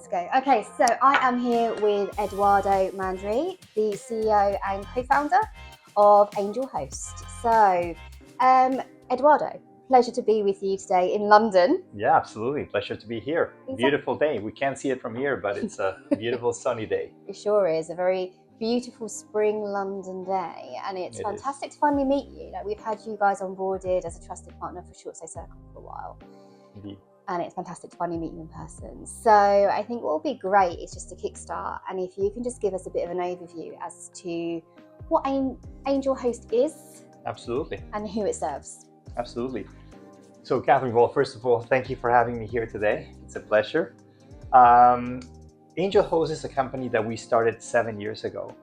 let's go. Okay, so I am here with Eduardo Mandri, the CEO and co-founder of Angel Host. So, Eduardo, pleasure to be with you today in London. Yeah, absolutely. Pleasure to be here. Exactly. Beautiful day. We can't see it from here, but it's a beautiful sunny day. It sure is. A very beautiful spring London day, and it's fantastic to finally meet you. We've had you guys onboarded as a trusted partner for Short Stay Circle for a while. Indeed. And it's fantastic to finally meet you in person. So I think what will be great is just to kickstart, and if you can just give us a bit of an overview as to what Angel Host is. Absolutely. And who it serves. Absolutely. So Katherine, well, first of all, thank you for having me here today. It's a pleasure. Angel Host is a company that we started 7 years ago.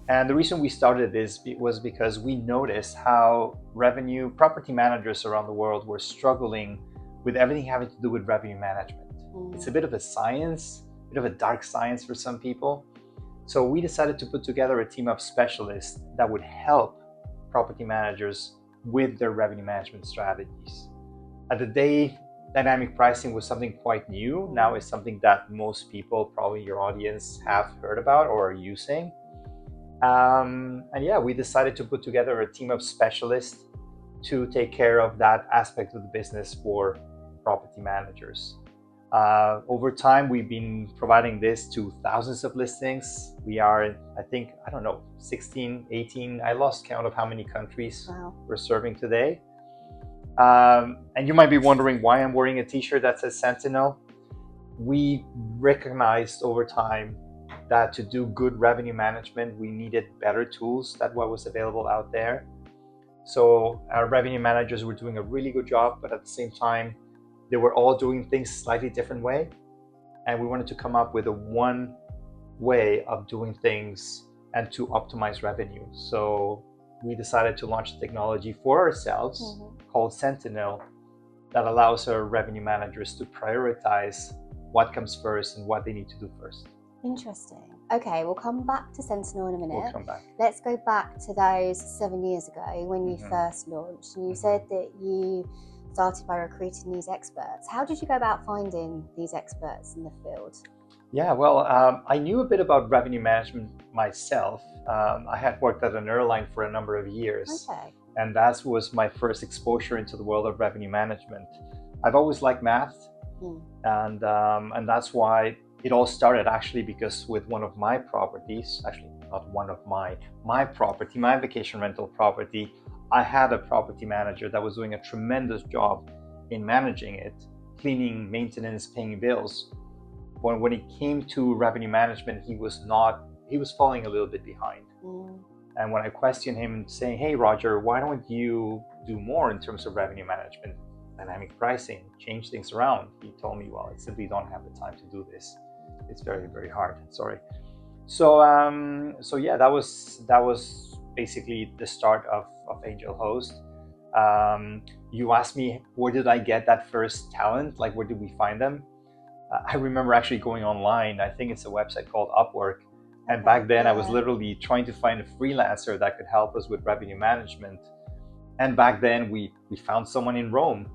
And the reason we started this was because we noticed how property managers around the world were struggling with everything having to do with revenue management. It's a bit of a science, a bit of a dark science for some people. So we decided to put together a team of specialists that would help property managers with their revenue management strategies. At the day, dynamic pricing was something quite new. Now it's something that most people, probably your audience, have heard about or are using. And yeah, we decided to put together a team of specialists to take care of that aspect of the business for property managers. Over time, we've been providing this to thousands of listings. We are, I think, 16, 18, I lost count of how many countries we're serving today. And you might be wondering why I'm wearing a t-shirt that says Sentinel. We recognized over time that to do good revenue management, we needed better tools than what was available out there. So our revenue managers were doing a really good job, but at the same time, they were all doing things slightly different way. And we wanted to come up with one way of doing things and to optimize revenue. So we decided to launch a technology for ourselves called Sentinel that allows our revenue managers to prioritize what comes first and what they need to do first. Interesting. Okay, we'll come back to Sentinel in a minute. We'll come back. Let's go back to those 7 years ago when you first launched. And you said that you started by recruiting these experts. How did you go about finding these experts in the field? Yeah, well, I knew a bit about revenue management myself. I had worked at an airline for a number of years. Okay. And that was my first exposure into the world of revenue management. I've always liked math. And that's why it all started actually because with one of my properties, actually not one of my property, my vacation rental property, I had a property manager that was doing a tremendous job in managing it, cleaning, maintenance, paying bills. But when it came to revenue management, he was falling a little bit behind. And when I questioned him saying, hey, Roger, why don't you do more in terms of revenue management, dynamic pricing, change things around? He told me, well, I simply don't have the time to do this. It's very, very hard. Sorry. So yeah, that was basically the start of Angel Host. You asked me, where did I get that first talent? Like, where did we find them? I remember actually going online. I think it's a website called Upwork. And back then I was literally trying to find a freelancer that could help us with revenue management. And back then we found someone in Rome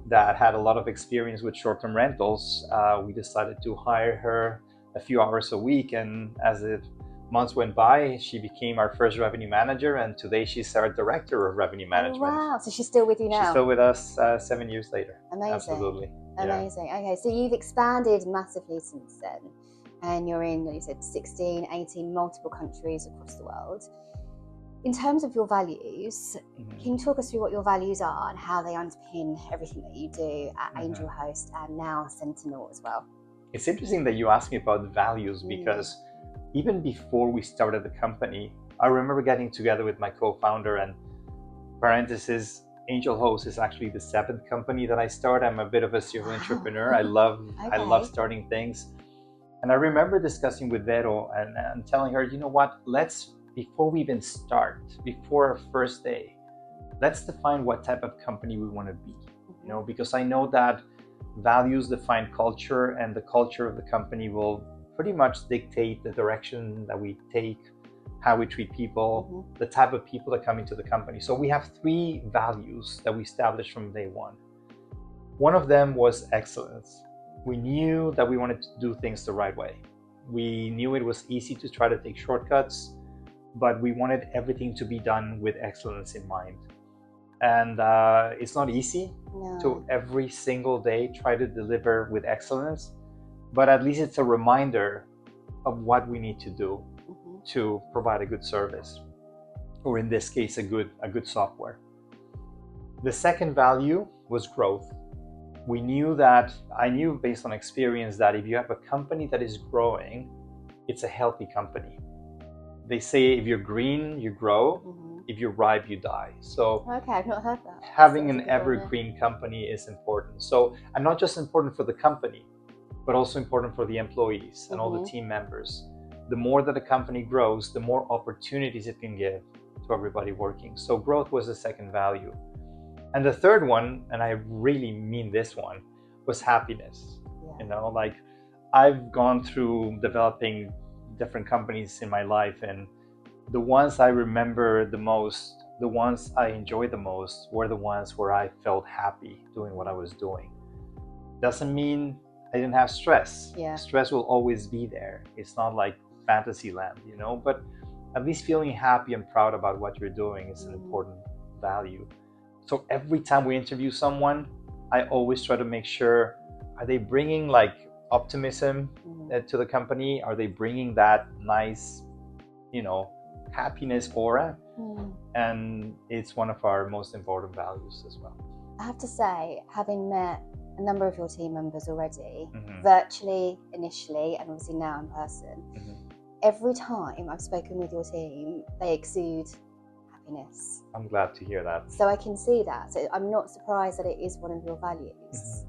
that had a lot of experience with short-term rentals. We decided to hire her a few hours a week. And as the months went by, she became our first revenue manager. And today she's our director of revenue management. Oh, wow. So she's still with you now? She's still with us 7 years later. Amazing. Absolutely. Amazing. Yeah. Okay, so you've expanded massively since then. And you're in, you said, 16, 18, multiple countries across the world. In terms of your values, can you talk us through what your values are and how they underpin everything that you do at Angel Host and now Sentinel as well? It's interesting that you asked me about the values because even before we started the company, I remember getting together with my co-founder, and parenthesis, Angel Host is actually the 7th company that I started. I'm a bit of a serial entrepreneur. I love starting things. And I remember discussing with Vero and telling her, you know what, before we even start, before our first day, let's define what type of company we want to be, because I know that values define culture, and the culture of the company will pretty much dictate the direction that we take, how we treat people, the type of people that come into the company. So we have 3 values that we established from day one. One of them was excellence. We knew that we wanted to do things the right way. We knew it was easy to try to take shortcuts, but we wanted everything to be done with excellence in mind. And it's not easy to every single day try to deliver with excellence, but at least it's a reminder of what we need to do to provide a good service, or in this case, a good software. The second value was growth. I knew based on experience that if you have a company that is growing, it's a healthy company. They say if you're green, you grow. If you're ripe, you die. So okay, I've not heard that. Having an evergreen company is important. So, and not just important for the company, but also important for the employees and all the team members. The more that a company grows, the more opportunities it can give to everybody working. So growth was the second value. And the third one, and I really mean this one, was happiness. Like I've gone through developing different companies in my life, and the ones I remember the most, the ones I enjoyed the most, were the ones where I felt happy doing what I was doing. Doesn't mean I didn't have stress. Stress will always be there. It's not like fantasy land, but at least feeling happy and proud about what you're doing is an important value. So every time we interview someone, I always try to make sure, are they bringing like optimism to the company? Are they bringing that nice, happiness aura? And it's one of our most important values as well. I have to say, having met a number of your team members already, virtually initially, and obviously now in person, every time I've spoken with your team, they exude happiness. I'm glad to hear that. So I can see that. So I'm not surprised that it is one of your values.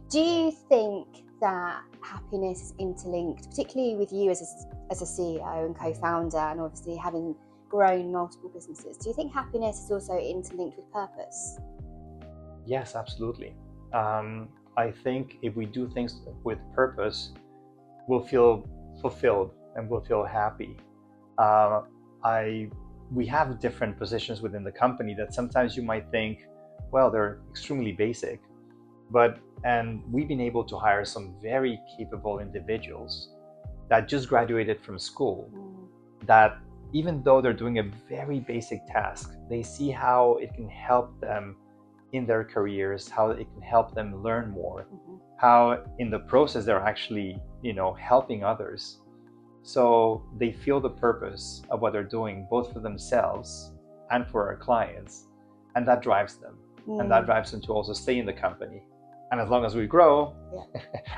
Do you think that happiness is interlinked, particularly with you as a CEO and co-founder, and obviously having grown multiple businesses? Do you think happiness is also interlinked with purpose? Yes, absolutely. I think if we do things with purpose, we'll feel fulfilled and we'll feel happy. We have different positions within the company that sometimes you might think, well, they're extremely basic, and we've been able to hire some very capable individuals that just graduated from school, that even though they're doing a very basic task, they see how it can help them in their careers, how it can help them learn more, how in the process they're actually, helping others. So they feel the purpose of what they're doing, both for themselves and for our clients, and that drives them. And that drives them to also stay in the company. And as long as we grow,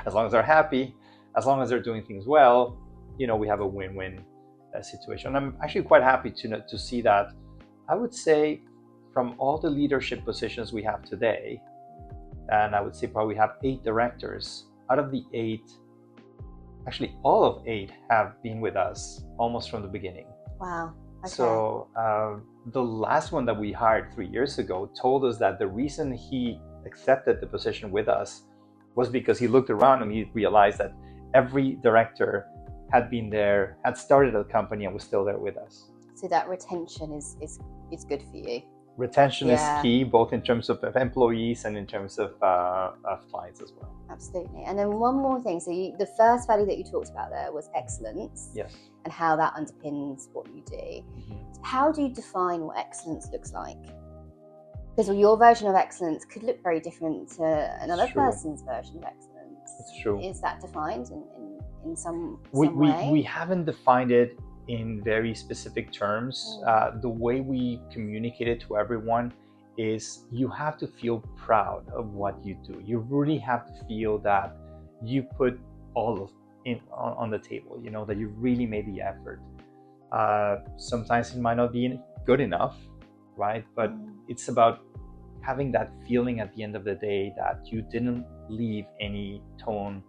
as long as they're happy, as long as they're doing things well, we have a win-win situation. I'm actually quite happy to see that. I would say from all the leadership positions we have today, and I would say probably have 8 directors, out of the 8, actually all of 8 have been with us almost from the beginning. Wow. Okay. So the last one that we hired 3 years ago told us that the reason he accepted the position with us was because he looked around and he realized that every director had been there, had started a company and was still there with us. So that retention is good for you. Retention is key, both in terms of employees and in terms of clients as well. Absolutely. And then one more thing. So the first value that you talked about there was excellence. Yes. And how that underpins what you do. How do you define what excellence looks like? Because your version of excellence could look very different to another person's version of excellence. It's true. Is that defined in some way? We haven't defined it in very specific terms. The way we communicate it to everyone is you have to feel proud of what you do. You really have to feel that you put all of it on the table, that you really made the effort. Sometimes it might not be good enough, right? But it's about having that feeling at the end of the day that you didn't leave any stone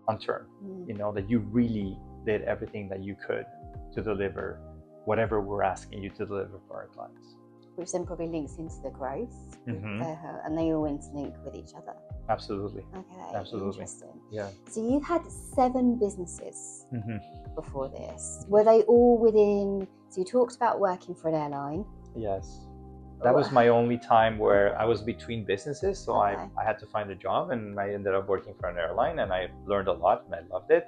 unturned, that you really did everything that you could to deliver whatever we're asking you to deliver for our clients. Which then probably links into the growth, and they all interlink with each other. Absolutely. Okay. Absolutely. Interesting. Yeah. So you had 7 businesses before this. Were they all within? So you talked about working for an airline. Yes. That was my only time where I was between businesses. So I had to find a job, and I ended up working for an airline, and I learned a lot and I loved it.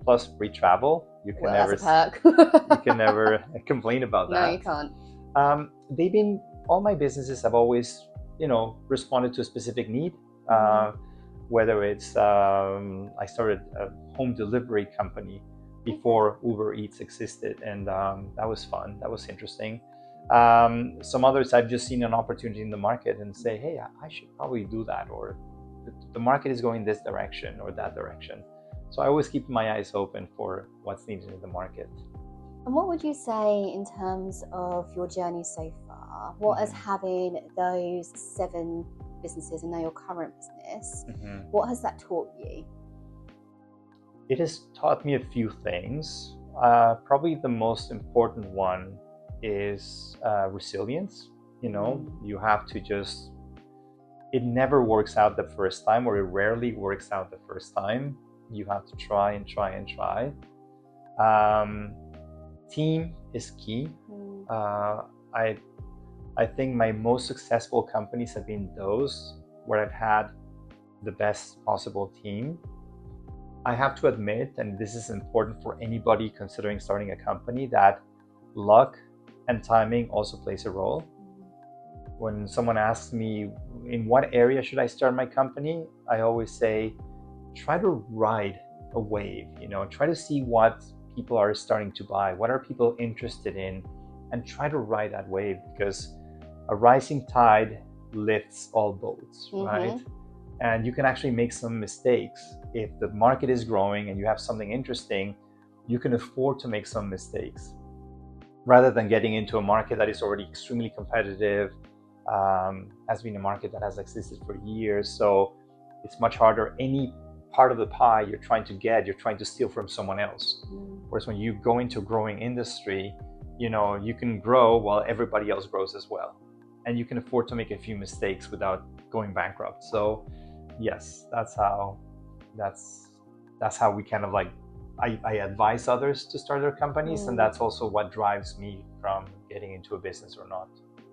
Plus free travel. You can that's a perk. you can never complain about that. No, you can't. All my businesses have always, responded to a specific need. Whether it's, I started a home delivery company before Uber Eats existed, and that was fun. That was interesting. Some others, I've just seen an opportunity in the market and say, hey, I should probably do that, or the market is going this direction or that direction. So I always keep my eyes open for what's needed in the market. And what would you say in terms of your journey so far? What has having those 7 businesses and now your current business, what has that taught you? It has taught me a few things. Probably the most important one is resilience. You have to it never works out the first time, or it rarely works out the first time. You have to try and try and try. Team is key. I think my most successful companies have been those where I've had the best possible team. I have to admit, and this is important for anybody considering starting a company, that luck and timing also plays a role. When someone asks me, in what area should I start my company? I always say, try to ride a wave, try to see what people are starting to buy, what are people interested in, and try to ride that wave, because a rising tide lifts all boats, right? And you can actually make some mistakes. If the market is growing and you have something interesting, you can afford to make some mistakes rather than getting into a market that is already extremely competitive, has been a market that has existed for years. So it's much harder. Any part of the pie you're trying to steal from someone else. Whereas when you go into a growing industry, you can grow while everybody else grows as well. And you can afford to make a few mistakes without going bankrupt. So yes, that's how we kind of I advise others to start their companies, and that's also what drives me from getting into a business or not.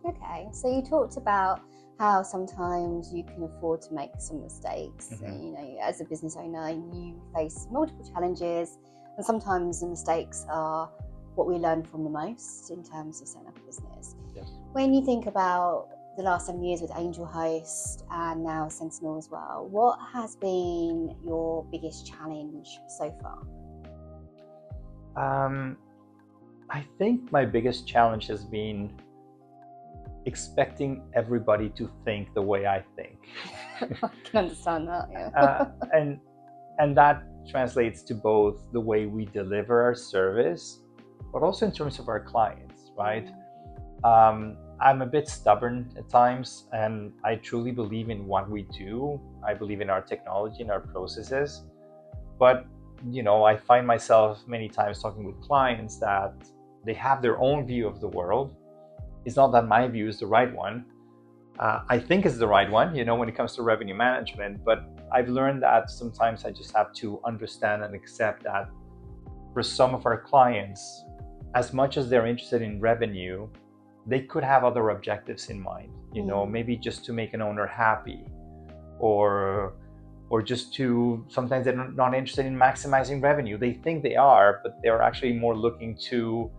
Okay, so you talked about how sometimes you can afford to make some mistakes. As a business owner, you face multiple challenges, and sometimes the mistakes are what we learn from the most in terms of setting up a business. Yes. When you think about the last 7 years with Angel Host and now Sentinel as well, what has been your biggest challenge so far? I think my biggest challenge has been expecting everybody to think the way I think. I can understand that, yeah. And that translates to both the way we deliver our service, but also in terms of our clients, right? I'm a bit stubborn at times, and I truly believe in what we do. I believe in our technology and our processes, but I find myself many times talking with clients that they have their own view of the world. It's not that my view is the right one. I think it's the right one, when it comes to revenue management, but I've learned that sometimes I just have to understand and accept that for some of our clients, as much as they're interested in revenue, they could have other objectives in mind, maybe just to make an owner happy, or just to, sometimes they're not interested in maximizing revenue. They think they are, but they're actually more looking to,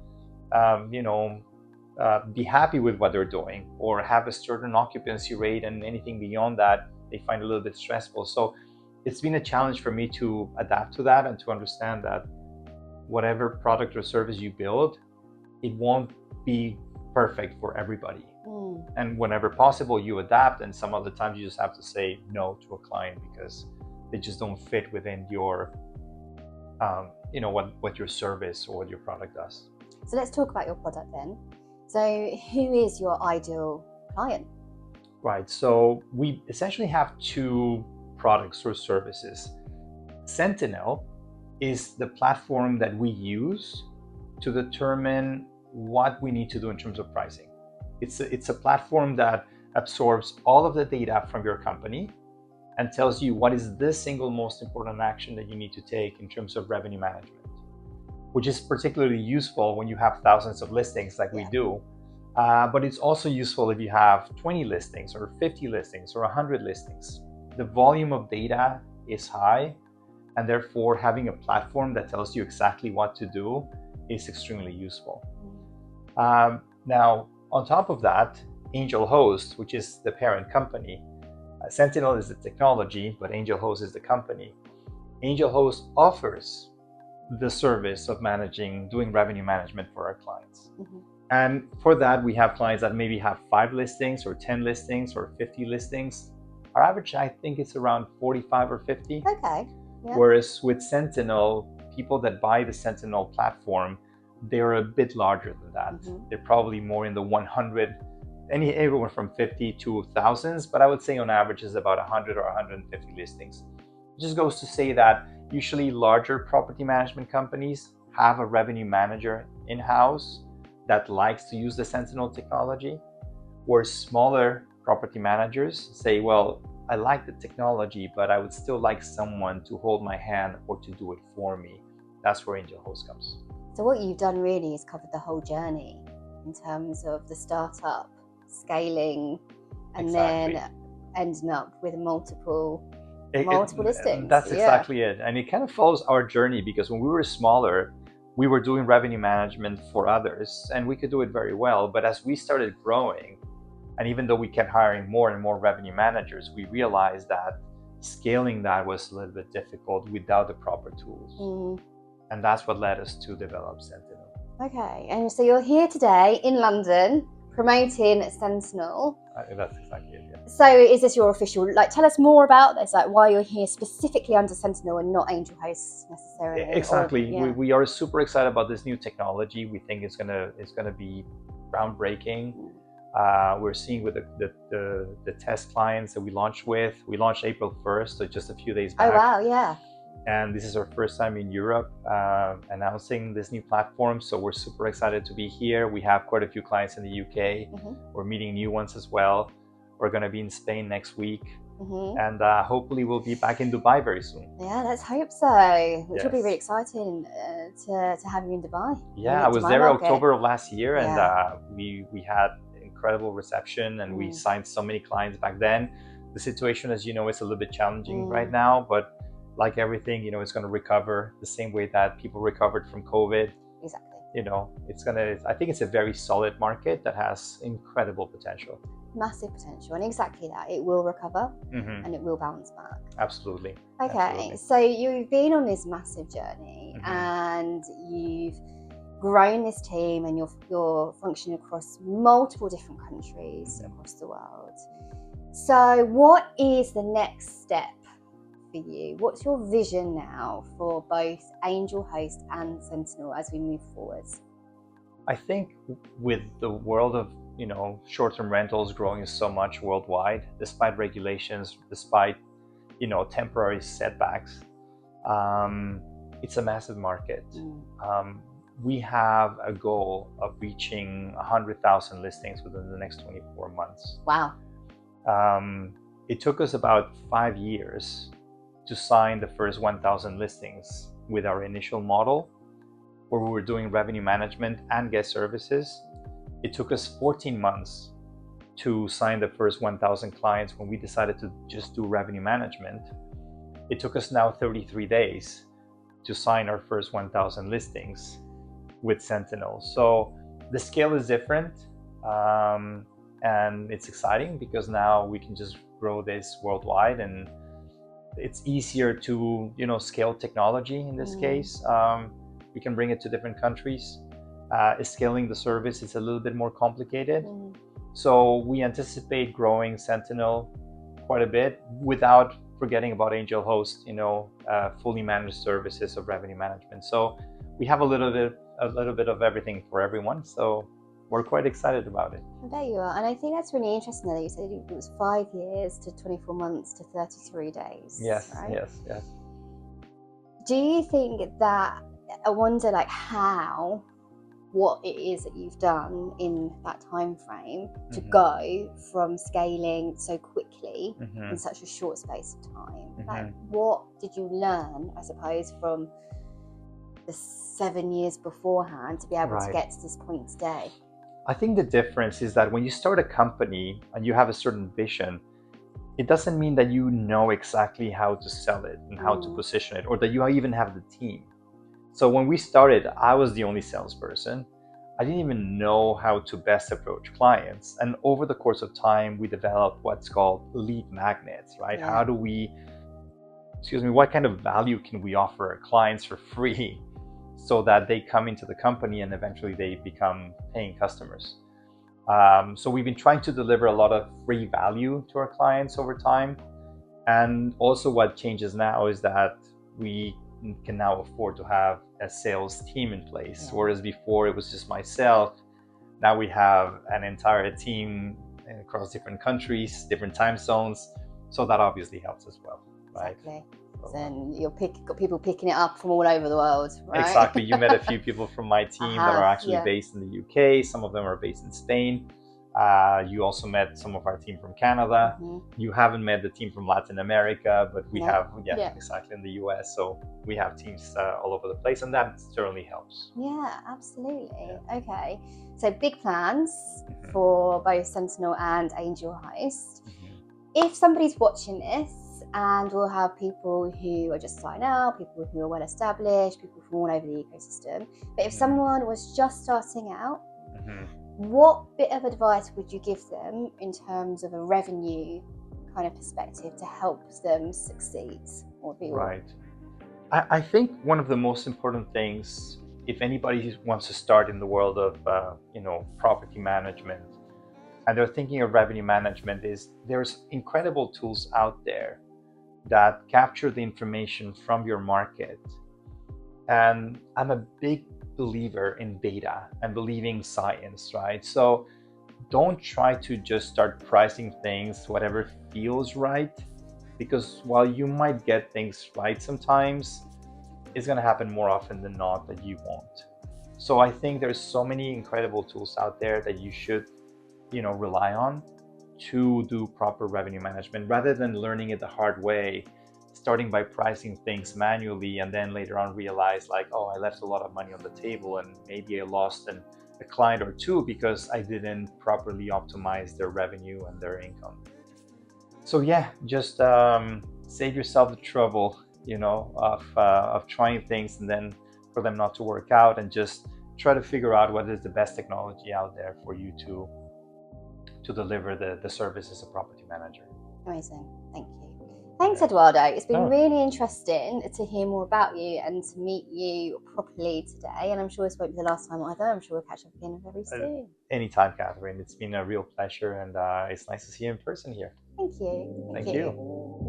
be happy with what they're doing, or have a certain occupancy rate, and anything beyond that they find a little bit stressful. So it's been a challenge for me to adapt to that and to understand that whatever product or service you build, it won't be perfect for everybody. And whenever possible, you adapt, and some other times you just have to say no to a client because they just don't fit within your what your service or what your product does. So let's talk about your product then. So who is your ideal client? Right, so we essentially have 2 products or services. Sentinel is the platform that we use to determine what we need to do in terms of pricing. It's a platform that absorbs all of the data from your company and tells you what is the single most important action that you need to take in terms of revenue management, which is particularly useful when you have thousands of listings like we do. But it's also useful if you have 20 listings or 50 listings or 100 listings. The volume of data is high, and therefore having a platform that tells you exactly what to do is extremely useful. Now, on top of that, Angel Host, which is the parent company, Sentinel is the technology, but Angel Host is the company. Angel Host offers the service of doing revenue management for our clients. And for that, we have clients that maybe have 5 listings or 10 listings or 50 listings. Our average, I think, is around 45 or 50. Okay. Yeah. Whereas with Sentinel, people that buy the Sentinel platform, they're a bit larger than that. They're probably more in the 100, everywhere from 50 to thousands, but I would say on average is about 100 or 150 listings. It just goes to say that usually larger property management companies have a revenue manager in-house that likes to use the Sentinel technology, whereas smaller property managers say, well, I like the technology, but I would still like someone to hold my hand or to do it for me. That's where Angel Host comes. So what you've done really is covered the whole journey in terms of the startup, scaling, and then ending up with multiple listings. That's exactly it. And it kind of follows our journey, because when we were smaller, we were doing revenue management for others and we could do it very well. But as we started growing, and even though we kept hiring more and more revenue managers, we realized that scaling that was a little bit difficult without the proper tools. And that's what led us to develop Sentinel. Okay, and so you're here today in London promoting Sentinel. That's exactly it, yeah. So is this your official, tell us more about this, why you're here specifically under Sentinel and not Angel Host necessarily? Exactly. We are super excited about this new technology. We think it's gonna be groundbreaking. We're seeing with the test clients that we launched April 1st, so just a few days back. Oh wow, yeah. And this is our first time in Europe announcing this new platform, so we're super excited to be here. We have quite a few clients in the UK. We're meeting new ones as well. We're going to be in Spain next week, and hopefully we'll be back in Dubai very soon. Yeah, let's hope so. Which will be really exciting to have you in Dubai. Yeah, I was there October of last year, and we had incredible reception, and we signed so many clients back then. The situation, as you know, is a little bit challenging right now, but like everything, it's going to recover the same way that people recovered from COVID. Exactly. I think it's a very solid market that has incredible potential. Massive potential, and exactly that. It will recover and it will bounce back. Absolutely. Okay, Absolutely. So you've been on this massive journey and you've grown this team, and you're functioning across multiple different countries across the world. So what is the next step for you? What's your vision now for both Angel Host and Sentinel as we move forward? I think with the world of short-term rentals growing so much worldwide, despite regulations, despite temporary setbacks, it's a massive market. We have a goal of reaching 100,000 listings within the next 24 months. Wow. It took us about 5 years to sign the first 1,000 listings with our initial model, where we were doing revenue management and guest services. It took us 14 months to sign the first 1,000 clients when we decided to just do revenue management. It took us now 33 days to sign our first 1,000 listings with Sentinel. So the scale is different, and it's exciting because now we can just grow this worldwide, and it's easier to scale technology in this case. We can bring it to different countries. Scaling the service is a little bit more complicated. So we anticipate growing Sentinel quite a bit without forgetting about Angel Host, fully managed services of revenue management. So we have a little bit of everything for everyone. So we're quite excited about it. I bet you are. And I think that's really interesting that you said it was 5 years to 24 months to 33 days. Yes, right? yes. Do you think that, I wonder what it is that you've done in that time frame to go from scaling so quickly in such a short space of time? What did you learn, I suppose, from the 7 years beforehand to be able to get to this point today? I think the difference is that when you start a company and you have a certain vision, it doesn't mean that you know exactly how to sell it and how to position it, or that you even have the team. So when we started, I was the only salesperson. I didn't even know how to best approach clients. And over the course of time, we developed what's called lead magnets, right? Yeah. How do we, what kind of value can we offer our clients for free so that they come into the company and eventually they become paying customers? So we've been trying to deliver a lot of free value to our clients over time. And also what changes now is that we can now afford to have a sales team in place. Yeah. Whereas before it was just myself. Now we have an entire team across different countries, different time zones. So that obviously helps as well, right? Exactly. And you've got people picking it up from all over the world, right? Exactly. You met a few people from my team that are actually based in the UK. Some of them are based in Spain. You also met some of our team from Canada. You haven't met the team from Latin America, but we have, exactly, in the US. So we have teams all over the place, and that certainly helps. Yeah, absolutely. Yeah. Okay. So big plans for both Sentinel and Angel Host. If somebody's watching this, and we'll have people who are just starting out, people who are well established, people from all over the ecosystem. But if someone was just starting out, what bit of advice would you give them in terms of a revenue kind of perspective to help them succeed? Right. I think one of the most important things, if anybody wants to start in the world of property management, and they're thinking of revenue management, is there's incredible tools out there that capture the information from your market. And I'm a big believer in data and believing science, right? So don't try to just start pricing things whatever feels right, because while you might get things right sometimes, it's going to happen more often than not that you won't. So I think there's so many incredible tools out there that you should rely on to do proper revenue management, rather than learning it the hard way, starting by pricing things manually and then later on realize like, oh, I left a lot of money on the table and maybe I lost a client or two because I didn't properly optimize their revenue and their income. So yeah, just save yourself the trouble, of trying things and then for them not to work out, and just try to figure out what is the best technology out there for you to deliver the service as a property manager. Amazing. Thank you. Thanks, Eduardo. It's been really interesting to hear more about you and to meet you properly today. And I'm sure this won't be the last time either. I'm sure we'll catch up again very soon. Anytime, Katherine. It's been a real pleasure, and it's nice to see you in person here. Thank you. Thank you.